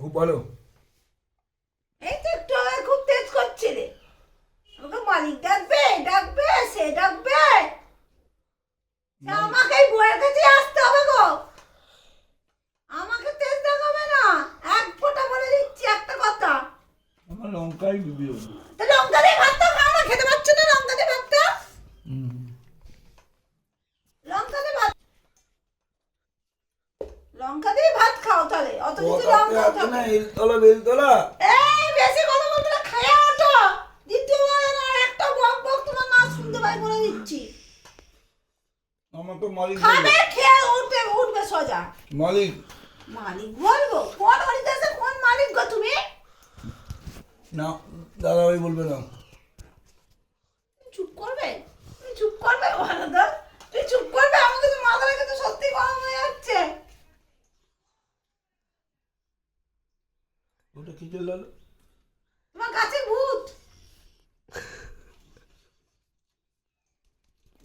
খুব ভালো। এই তো একটু আগে খুব তেজ করছে রে। আমাকে মালিক ডাকবে ডাকবে সে ডাকবে, আমাকে বইয়ের কাছে আসতে হবে গো। আমাকে তেজ দেখাবে না, এক ফোঁটা বলে দিচ্ছি একটা কথা। আমার লঙ্কাই দিবি। তো লঙ্কা দিয়ে ভাতটা খাও না, খেতে পাচ্ছ না লঙ্কা দিয়ে ভাতটা? লঙ্কা দিয়ে ভাত, লঙ্কা দিয়ে ভাত খাও তাহলে, অত কিছু লঙ্কা খাও না। বেলতলা বেলতলা এই বেশি কথা বলবে না, খায়া ওঠো। দ্বিতীয়বার না একটা বক বক তোমার না শুনতে পাই বলে দিচ্ছি। আমার তো মালিক খাবে খেয়ে উঠবে উঠবে সোজা। মালিক মালিক বলবো? কোন হরিদাসে কোন মালিক গো তুমি? না দাদা ভাই বলবে না। চুপ করবে, তুমি চুপ করবে বলো তো, তুই চুপ করবে? আমাকে তো মাথা রেখে তো সত্যি গরম হয়ে যাচ্ছে। ওটা কি চললো? তোমার কাছে ভূত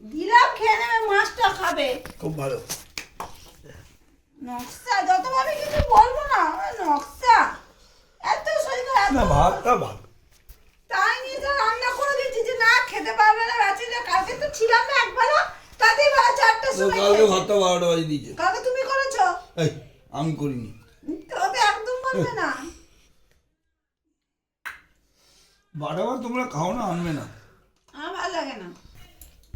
দিলাম, খেয়ে নেবে, মাছটা খাবে। খুব ভালো। নকশা যতভাবে কিছু বলবো না, নকশা এত সইকা না ভাতটা ভালো। তাই নিয়ে তো রান্না করে দিচ্ছি যে না খেতে পারবে না বাচ্চারা। কালকে তো ছিলাম না একবেলা, তাতেই বেলা 4টার সময় কালকে ভাতটা 12টা বাজে দিয়েছে। কালকে তুমি করেছো? এই আমি করিনি। তোকে একদম বলবে না। 12টা তোমরা খাও না, আনবে না। আমার ভালো লাগে না।